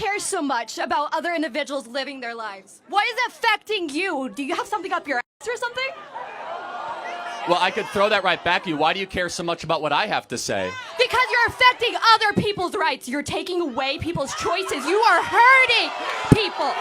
care so much about other individuals living their lives? Why is it affecting you? Do you have something up your ass or something? Well, I could throw that right back at you. Why do you care so much about what I have to say? Because you're affecting other people's rights. You're taking away people's choices. You are hurting people.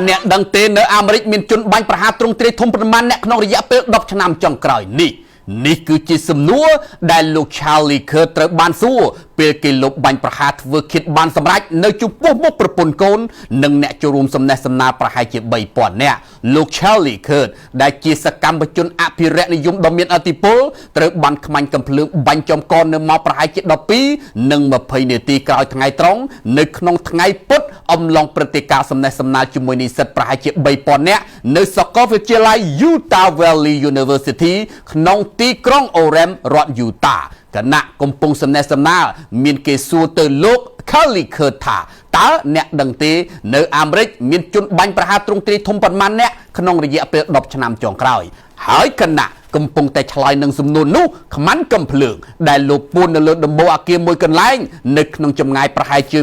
អ្នកដឹងទេនៅអាមេរិកមានជនបាញ់ប្រហារទ្រង់ទ្រាយធំប្រមាណអ្នកក្នុងរយៈពេល10ឆ្នាំចុងក្រោយនេះគឺជាសំណួរដែលលោក Charlie Kirk ត្រូវបានសួរពេលគេលុបបាញ់ប្រហារធ្វើឃាតបានសម្រេចនៅចំពោះមុខប្រពន្ធកូននិងអ្នកចូលរួមសំណេះសំណាលប្រហែលជា 3000 នាក់លោក Charlie Kirk ដែលជាសកម្មជនអភិរក្សនិយមដ៏មានឥទ្ធិពលត្រូវបានខ្មាញ់កំភ្លើងបាញ់ចំកនៅម៉ោងប្រហែលជា12និង20នាទីក្រោយថ្ងៃត្រង់នៅក្នុងថ្ងៃពុធអំឡុងព្រឹត្តិការណ៍សំណេះសំណាលជាមួយនិស្សិតប្រហែលជា 3000 នាក់នៅសាកលវិទ្យាល័យ Utah Valley University ក្នុងទីក្រុង Orem រដ្ឋ Utah គណៈកំពុងសំណេះសំណាលមានគេសួរទៅលោក Charlie Kirk ថាតើអ្នកដឹងទេនៅអាមេរិកមានជនបាញ់ប្រហារទ្រង់ទ្រាយធំប៉ុន្មានអ្នកក្នុងរយៈពេល10ឆ្នាំចុងក្រោយហើយគណៈកំពុងតែឆ្លើយនឹងសំណួរនោះខ្មាន់កំភ្លើងដែលលោកពួននៅលើដំបូលអគារមួយកន្លែងនៅក្នុងចម្ងាយប្រហែលជា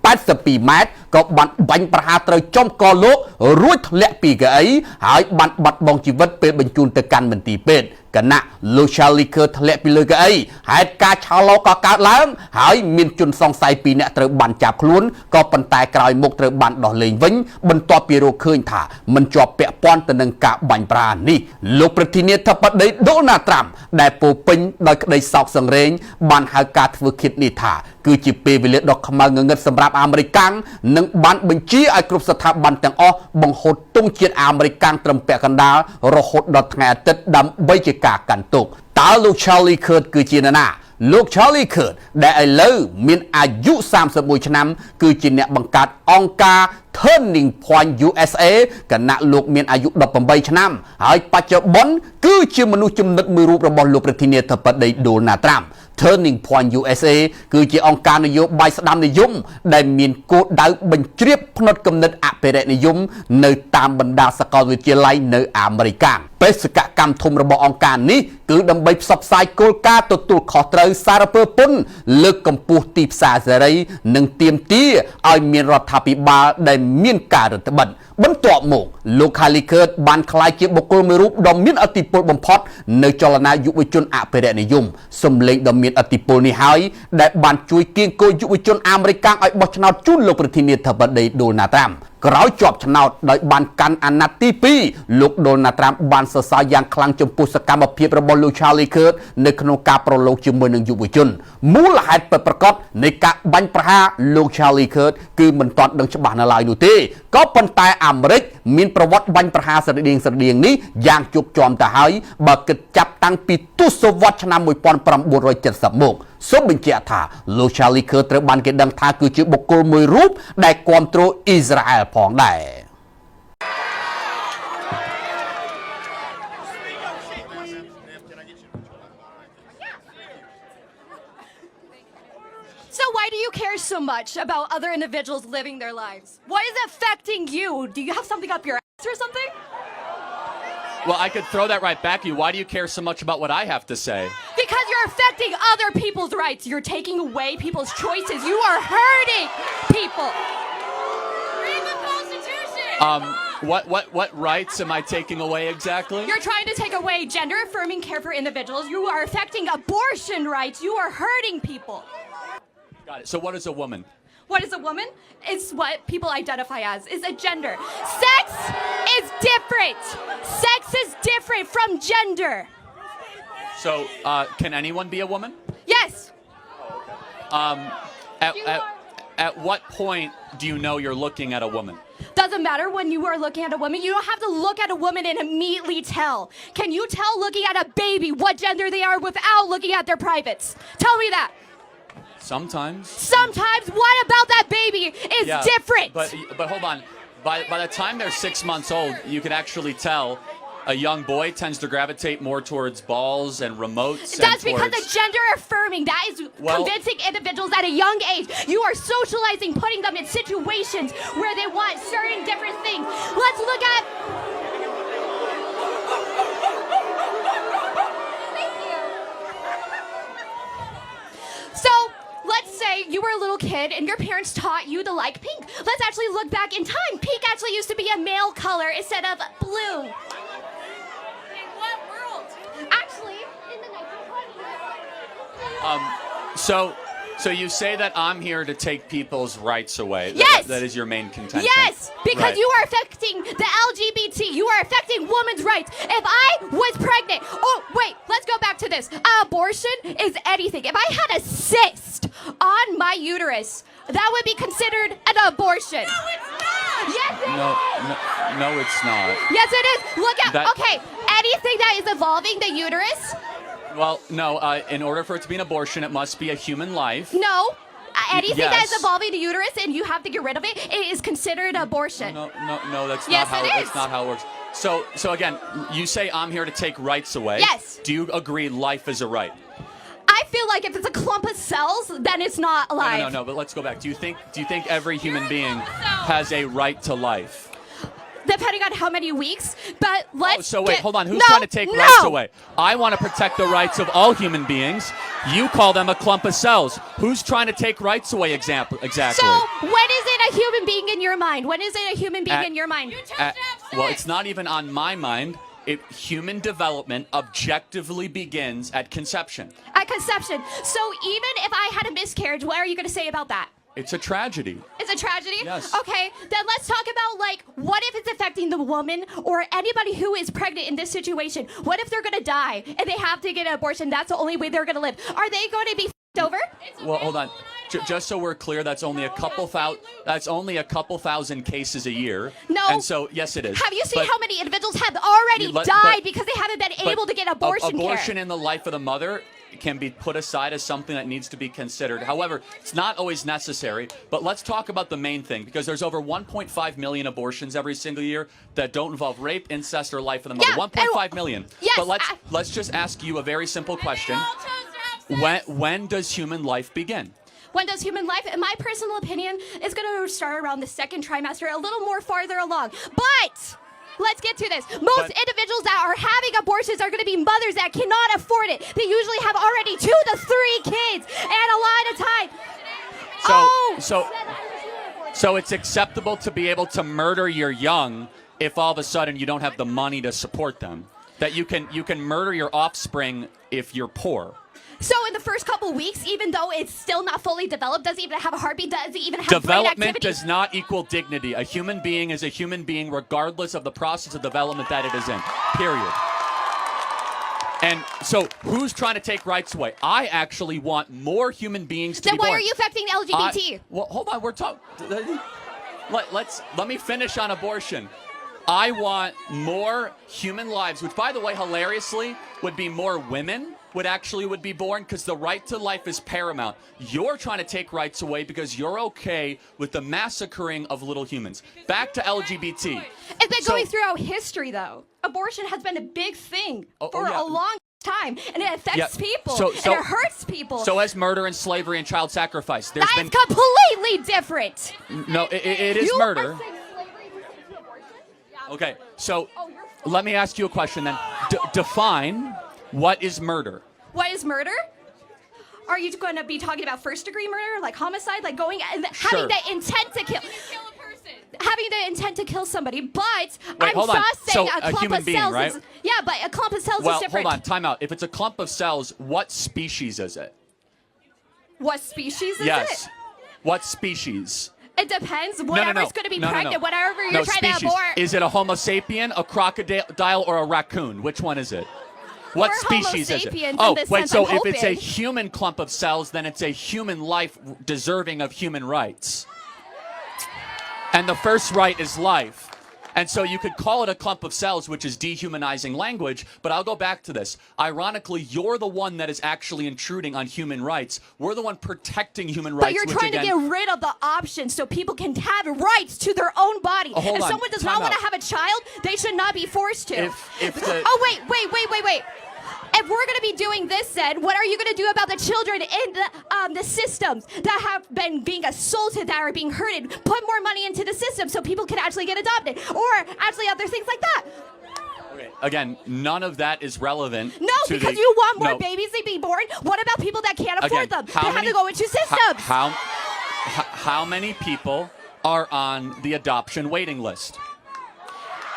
182ម៉ែត្រក៏បានបាញ់ប្រហារត្រូវចំកលោករួចធ្លាក់ពីកៅអីហើយបានបាត់បង់ជីវិតពេលបញ្ជូនទៅកាន់មន្ទីរពេទ្យគណៈលោក Charlie Kirk ធ្លាក់ពីលើកៅអីហេតុការឆោឡោក៏កើតឡើងហើយមានជនសង្ស័យ2នាក់ត្រូវបានចាប់ខ្លួនក៏ប៉ុន្តែក្រោយមកត្រូវបានដោះលែងវិញបន្ទាប់ពីរកឃើញថាមិនជាប់ពាក់ព័ន្ធទៅនឹងការបាញ់ប្រហារនេះលោកប្រធានាធិបតី Donaldtrump ដែលពោពេញដោយក្តីសោកសង្រេងបានហៅការធ្វើឃាតនេះថាគឺជាពេលវេលាដ៏ខ្មៅងងឹតសម្រាប់អាមេរិកកាំងនិងបានបញ្ជាឲ្យគ្រប់ស្ថាប័នទាំងអស់បង្ហូតទង់ជាតិអាមេរិកកាំងត្រឹមពាក់កណ្ដាលរហូតដល់ថ្ងៃអាទិត្យដើម្បីជាការកាន់ទុកតើលោក Charlie Kirk គឺជានរណាលោក Charlie Kirk ដែលឥឡូវមានអាយុ31ឆ្នាំគឺជាអ្នកបង្កើតអង្គការ Turning Point USA គណៈលោកមានអាយុ18ឆ្នាំហើយបច្ចុប្បន្នគឺជាមនុស្សចំណិតមួយរូបរបស់លោកប្រធានាធិបតី Donald Trump Turning Point USA គឺជាអង្គការនយោបាយស្ដាមនិយមដែលមានគោលដៅបញ្ជ្រាបផ្នត់គំនិតអភិរក្សនិយមនៅតាមបណ្ដាសាកលវិទ្យាល័យនៅអាមេរិកបេសកកម្មធំរបស់អង្គការនេះគឺដើម្បីផ្សព្វផ្សាយគោលការណ៍ទទួលខុសត្រូវសារពើពន្ធលើកកម្ពស់ទីផ្សារសេរីនិងទាមទារឲ្យមានរដ្ឋាភិបាលដែលមានការរដ្ឋបិទបន្ទាប់មកលោក Charlie Kirk បានក្លាយជាបុគ្គលមួយរូបដ៏មានឥទ្ធិពលបំផុតនៅចលនាយុវជនអភិរក្សនិយមសម្លេងដ៏មានឥទ្ធិពលនេះហើយដែលបានជួយគៀងគរយុវជនអាមេរិកឲ្យបោះឆ្នោតជូនលោកប្រធានាធិបតី Donald Trump ក្រោយជាប់ឆ្នោតដោយបានកាន់អាណត្តិទី2លោក Donald Trump បានសរសើរយ៉ាងខ្លាំងចំពោះសកម្មភាពរបស់លោក Charlie Kirk នៅក្នុងការប្រឡូកជាមួយនឹងយុវជនមូលហេតុពិតប្រាកដនៃការបាញ់ប្រហារលោក Charlie Kirk គឺមិនទាន់ដឹងច្បាស់នៅឡើយនោះទេក៏ប៉ុន្តែអាមេរិកមានប្រវត្តិបាញ់ប្រហារស្រដៀងនេះយ៉ាងជោគជ័យទៅហើយបើគិតចាប់តាំងពីទសវត្សរ៍ឆ្នាំ1970មកសូមបញ្ជាក់ថាលោក Charlie Kirk ត្រូវបានគេដឹងថាគឺជាបុគ្គលមួយរូបដែលគាំទ្រអ៊ីស្រាអែលផងដែរ So why do you care so much about other individuals living their lives? Why is it affecting you? Do you have something up your ass or something? Well, I could throw that right back at you. Why do you care so much about what I have to say? Because you're affecting other people's rights. You're taking away people's choices. You are hurting people. Read the Constitution. What rights am I taking away exactly? You're trying to take away gender-affirming care for individuals. You are affecting abortion rights. You are hurting people. Got it. So what is a woman? What is a woman? It's what people identify as. It's a gender. Sex is different. Sex is different from gender. So, can anyone be a woman? Yes. At what point do you know you're looking at a woman? Doesn't matter when you are looking at a woman. You don't have to look at a woman and immediately tell. Can you tell looking at a baby what gender they are without looking at their privates? Tell me that. Sometimes. Sometimes. What about that baby is different? But hold on. By the time they're 6 months old, you can actually tell a young boy tends to gravitate more towards balls and remotes. That's because of gender affirming. That is convincing individuals at a young age. You are socializing, putting them in situations where they want certain different things. Let's look at... Thank you. So, let's say you were a little little kid and your parents taught you to like pink. Let's actually look back in time. Pink actually used to be a male color instead of blue. In what world? Actually, in the 1920s. So you say that I'm here to take people's rights away. Yes. That is your main contention. Yes, because Right. you are affecting the LGBT. You are affecting women's rights. If I was pregnant, oh wait, let's go back to this. Abortion is anything. If I had a cyst on my uterus, that would be considered an abortion. No, it's not. Yes, it is. No, it's not. Yes, it is. Look at That- okay. Anything that is evolving the uterus. Well, no. In order for it to be an abortion, it must be a human life. No. Anything that is Yes. evolving the uterus and you have to get rid of it, it is considered abortion. No. That's Yes, not how. it is. That's not how it works. So again, you say I'm here to take rights away. Yes. Do you agree life is a right? I feel like if it's a clump of cells, then it's not alive. No. But let's go back. Do you think every human being has a right to life? Depending on how many weeks, but let's. So wait, get- hold on. Who's No, trying to take no. rights away? I want to protect the rights of all human beings. You call them a clump of cells. Who's trying to take rights away? Exactly. So when is it a human being in your mind? When is it a human being At- in your mind? You chose to have sex. Well, it's not even on my mind. Human development objectively begins at conception. At conception. So even if I had a miscarriage, what are you going to say about that? It's a tragedy. It's a tragedy? Yes. Okay, then let's talk about, like, what if it's affecting the woman or anybody who is pregnant in this situation? What if they're going to die and they have to get an abortion? That's the only way they're going to live. Are they going to be f***ed over? Well, hold on. Just so we're clear, that's only a couple thousand cases a year. No. And so, yes, it is. Have you seen But- how many individuals have already But- died but- because they haven't been but able to get abortion care? Abortion in the life of the mother can be put aside as something that needs to be considered. However, it's not always necessary. But let's talk about the main thing, because there's over 1.5 million abortions every single year that don't involve rape, incest, or life of the mother. Yeah, 1.5 million. Yes, But let's just ask you a very simple question. They all chose to have sex. When does human life begin? When does human life, in my personal opinion, is going to start around the second trimester, a little more farther along. But let's get to this. Most individuals that are having abortions are going to be mothers that cannot afford it. They usually have already 2 to 3 kids and a lot of time. So it's acceptable to be able to murder your young if all of a sudden you don't have the money to support them. That you can murder your offspring if you're poor. So in the first couple weeks, even though it's still not fully developed, doesn't even have a heartbeat, doesn't even have brain Development activity. does not equal dignity. A human being is a human being regardless of the process of development that it is in. Period. And so who's trying to take rights away? I actually want more human beings to Then be why born. are you affecting LGBT? Well, hold on. We're talking. Let me finish on abortion. I want more human lives, which, by the way, hilariously, would be more women would be born, because the right to life is paramount. You're trying to take rights away because you're okay with the massacring of little humans. Back to LGBT. It's been going throughout history, though. Abortion has been a big thing for yeah. a long time, and it affects people, So- and it hurts people. So as murder and slavery and child sacrifice, there's That been is completely different. no. It is You murder. are saying slavery is equal to abortion? Okay, so you're let me ask you a question then. Define what is murder. What is murder? Are you going to be talking about first-degree murder, like homicide, like going and having the intent to kill? Kill a person. Having the intent to kill somebody, but I'm hold on. just saying So a a clump human of being, cells right? is, yeah, but a clump of cells Well, is different. hold on. Time out. If it's a clump of cells, what species is it? What species is Yes. it? What species? It depends. Whatever's going to be pregnant, whatever you're trying species. to abort. Is it a Homo sapien, a crocodile, or a raccoon? Which one is it? What We're species Homo is it? sapiens Oh, in this wait. sense, So I'm if it's a hoping. human clump of cells, then it's a human life deserving of human rights. And the first right is life. And so you could call it a clump of cells, which is dehumanizing language, but I'll go back to this. Ironically, you're the one that is actually intruding on human rights. We're the one protecting human rights. But you're which trying to again, get rid of the options so people can have rights to their own body. hold If on. someone does Time not want to out. have a child, they should not be forced to. If the- Oh, wait. If we're going to be doing this, then what are you going to do about the children in the systems that have been being assaulted, that are being hurted? Put more money into the system so people can actually get adopted, or actually other things like that. Okay. Again, none of that is relevant. No, to because the, you want more no. babies to be born. What about people that can't afford Again, them? how They have many- to go into systems. how many people are on the adoption waiting list?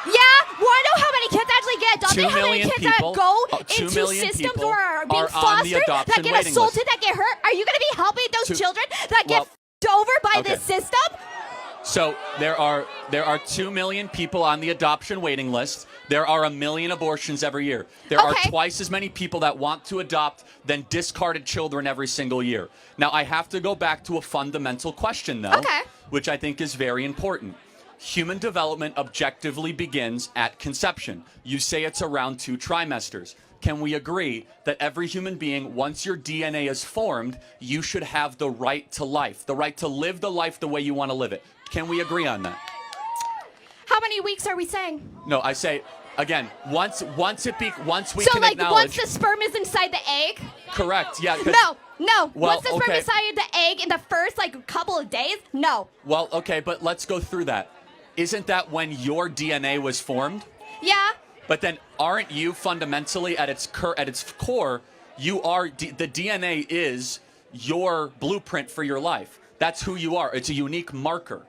Yeah, want to know how many kids actually get adopted? 2 How many million kids people- that go 2 into million systems people or are being are on the fostered, that adoption get waiting assaulted, list. that get hurt? Are you going to be helping those Two- children that get well, f***ed over by okay. this system? So there are 2 million people on the adoption waiting list. There are 1 million abortions every year. There are Okay. twice as many people that want to adopt than discarded children every single year. Now, I have to go back to a fundamental question, though, Okay. which I think is very important. Human development objectively begins at conception. You say it's around 2 trimesters. Can we agree that every human being, once your DNA is formed, you should have the right to life, the right to live the life the way you want to live it? Can we agree on that? How many weeks are we saying? No, I say again. Once we So can like acknowledge. once the sperm is inside the egg? Correct. Yeah. 'cause- No. Well, Once the sperm okay. is inside the egg in the first like couple of days? No. Well, okay, but let's go through that. Isn't that when your DNA was formed? Yeah. But then, aren't you fundamentally at its core? You are the DNA is your blueprint for your life. That's who you are. It's a unique marker.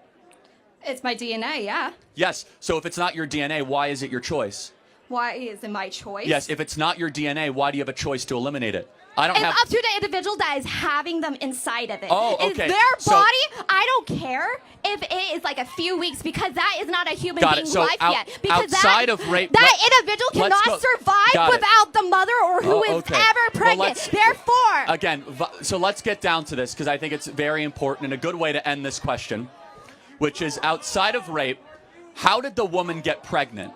It's my DNA, yeah. Yes. So if it's not your DNA, why is it your choice? Why is it my choice? Yes. If it's not your DNA, why do you have a choice to eliminate it? I don't It's have. up to the individual that is having them inside of it. Oh, It's okay. their So- body. I don't care if it is like a few weeks because that is not a human Got it. being's So life out- yet. Because outside of rape- that let- individual let's cannot go- survive Got it. without the mother or who Oh, is okay. ever Well, pregnant. let's- Therefore, Again, so let's get down to this because I think it's very important and a good way to end this question, which is outside of rape, how did the woman get pregnant?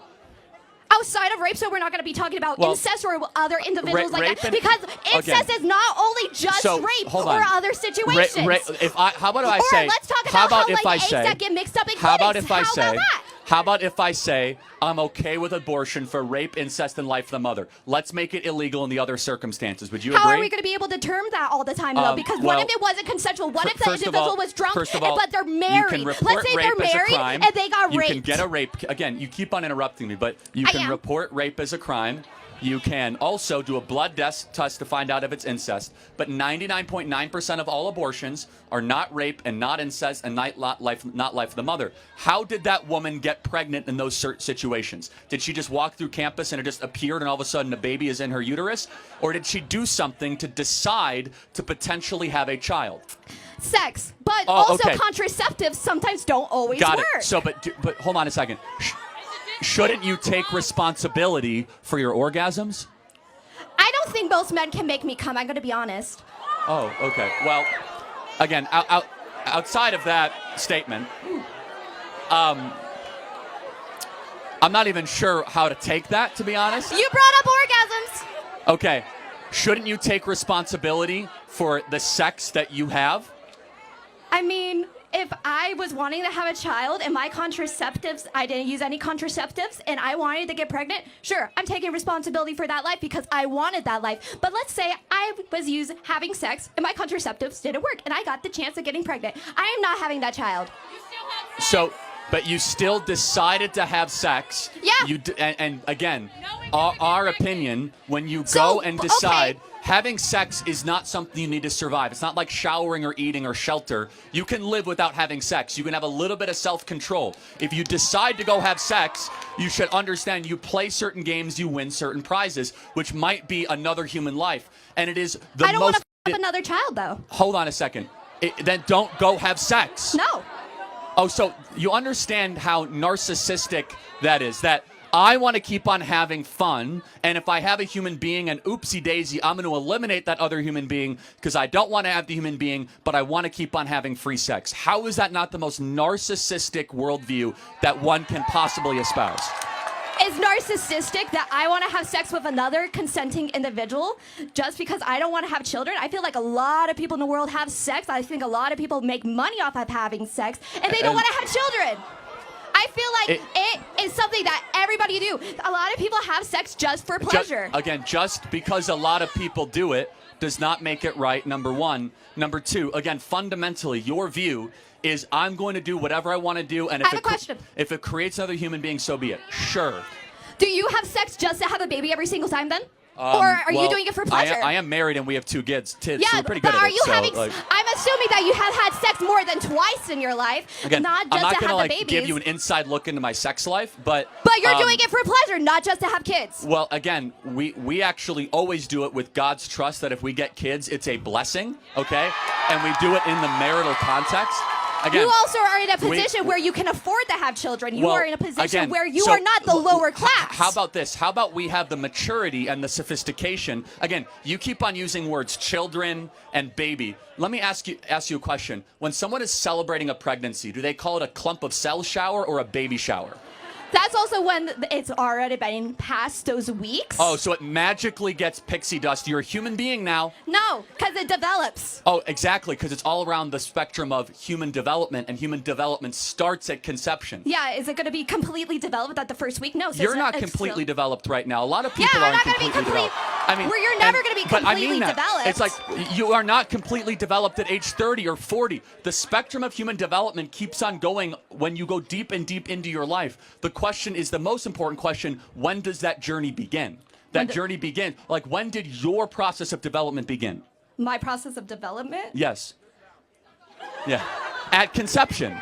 outside of rape, so we're not going to be talking about Well, incest or other individuals like rape that. and- Because incest again. is not only just So, rape hold or on. other situations. How about if I or say? let's talk how about about if how I like eggs say? that get mixed up in How about clinics. if I How say? about that? How about if I say I'm okay with abortion for rape, incest, and life of the mother? Let's make it illegal in the other circumstances. Would you How agree? are we going to be able to term that all the time, though? Because what well, if it wasn't consensual? What if the First of individual all- was drunk, first of all, but they're You married? can report Let's say rape they're as a married crime. and they got You raped. can get a rape. Again, you keep on interrupting me, but you I can am. report rape as a crime. You can also do a blood test to find out if it's incest. But 99.9% of all abortions are not rape and not incest and not life of the mother. How did that woman get pregnant in those certain situations? Did she just walk through campus and it just appeared and all of a sudden a baby is in her uterus? Or did she do something to decide to potentially have a child? Sex. But Oh, also okay. contraceptives sometimes don't always Got work. it. So, but hold on a second. Shouldn't you take responsibility for your orgasms? I don't think most men can make me come. I'm going to be honest. Oh, okay. Well, again, outside of that statement, I'm not even sure how to take that, to be honest. You brought up orgasms. Okay. Shouldn't you take responsibility for the sex that you have? I mean, if I was wanting to have a child and my contraceptives, I didn't use any contraceptives, and I wanted to get pregnant, sure, I'm taking responsibility for that life because I wanted that life. But let's say I was having sex and my contraceptives didn't work, and I got the chance of getting pregnant. I am not having that child. So, but you still decided to have sex. Yeah. And again, Knowing our you're pregnant. opinion, when you So, go and okay. decide, having sex is not something you need to survive. It's not like showering or eating or shelter. You can live without having sex. You can have a little bit of self-control. If you decide to go have sex, you should understand you play certain games, you win certain prizes, which might be another human life. And it is the I don't want most... to f up another child, though. Hold on a second. Then don't go have sex. No. Oh, so you understand how narcissistic that is, that I want to keep on having fun, and if I have a human being and oopsie daisy, I'm going to eliminate that other human being because I don't want to have the human being, but I want to keep on having free sex. How is that not the most narcissistic worldview that one can possibly espouse? It's narcissistic that I want to have sex with another consenting individual just because I don't want to have children. I feel like a lot of people in the world have sex. I think a lot of people make money off of having sex, and they don't want to have children. I feel like it is something that everybody do. A lot of people have sex just for pleasure. Just because a lot of people do it does not make it right, number one. Number two, again, fundamentally, your view is I'm going to do whatever I want to do, and I have a question. if it creates another human being, so be it. Sure. Do you have sex just to have a baby every single time then? Or are you Well, doing it for pleasure? I am married and we have 2 kids. So Yeah, we're pretty but good at are it. you So, having? like, I'm assuming that you have had sex more than twice in your life, again, not I'm just not to gonna have like the babies. give you an inside look into my sex life, but But you're doing it for pleasure, not just to have kids. Well, again, we actually always do it with God's trust that if we get kids, it's a blessing, okay? And we do it in the marital context. Again, You also are in a we- position where you can afford to have children. You well, are in a position again, where you so are not the lower class. How about this? How about we have the maturity and the sophistication? Again, you keep on using words children and baby. Let me ask you a question. When someone is celebrating a pregnancy, do they call it a clump of cell shower or a baby shower? That's also when it's already been past those weeks. Oh, so it magically gets pixie dust. You're a human being now. No, because it develops. Oh, exactly, because it's all around the spectrum of human development, and human development starts at conception. Yeah, is it going to be completely developed at the first week? No. So You're it's not it's completely still- developed right now. A lot of people I'm aren't not gonna be completely complete- developed. I mean, Well, you're never gonna be but I completely mean that. developed. It's like you are not completely developed at age 30 or 40. The spectrum of human development keeps on going when you go deep and deep into your life. The question is the most important question: when does that journey begin? That journey begin. Like, when did your process of development begin? My process of development? Yes. Yeah. At conception.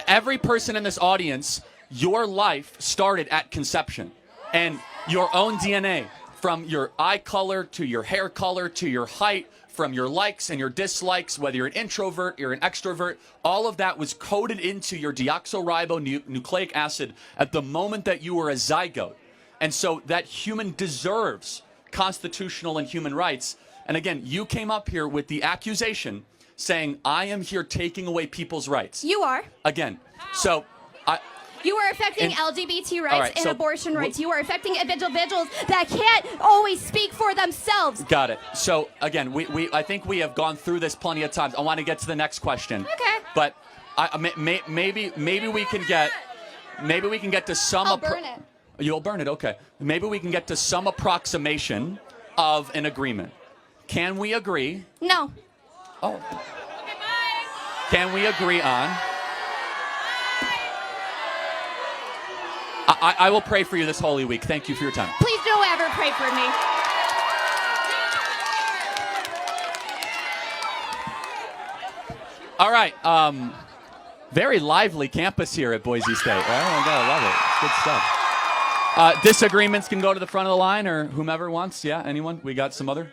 Every person in this audience, your life started at conception. And your own DNA, from your eye color to your hair color to your height, from your likes and your dislikes, whether you're an introvert, you're an extrovert, all of that was coded into your deoxyribonucleic acid at the moment that you were a zygote. And so that human deserves constitutional and human rights. And again, you came up here with the accusation saying, I am here taking away people's rights. You are. Again, so You are affecting And- LGBT rights all right, and so abortion rights. You are affecting individuals that can't always speak for themselves. got it. So again, I think we have gone through this plenty of times. I want to get to the next question. Okay. But maybe we can get to some. I'll burn it. You'll burn it. Okay. Maybe we can get to some approximation of an agreement. Can we agree? No. Oh. Can we agree on? I will pray for you this Holy Week. Thank you for your time. Please don't ever pray for me. All right. Very lively campus here at Boise State. Oh, my God, I love it. It's good stuff. Disagreements can go to the front of the line, or whomever wants. Yeah, anyone? We got some other?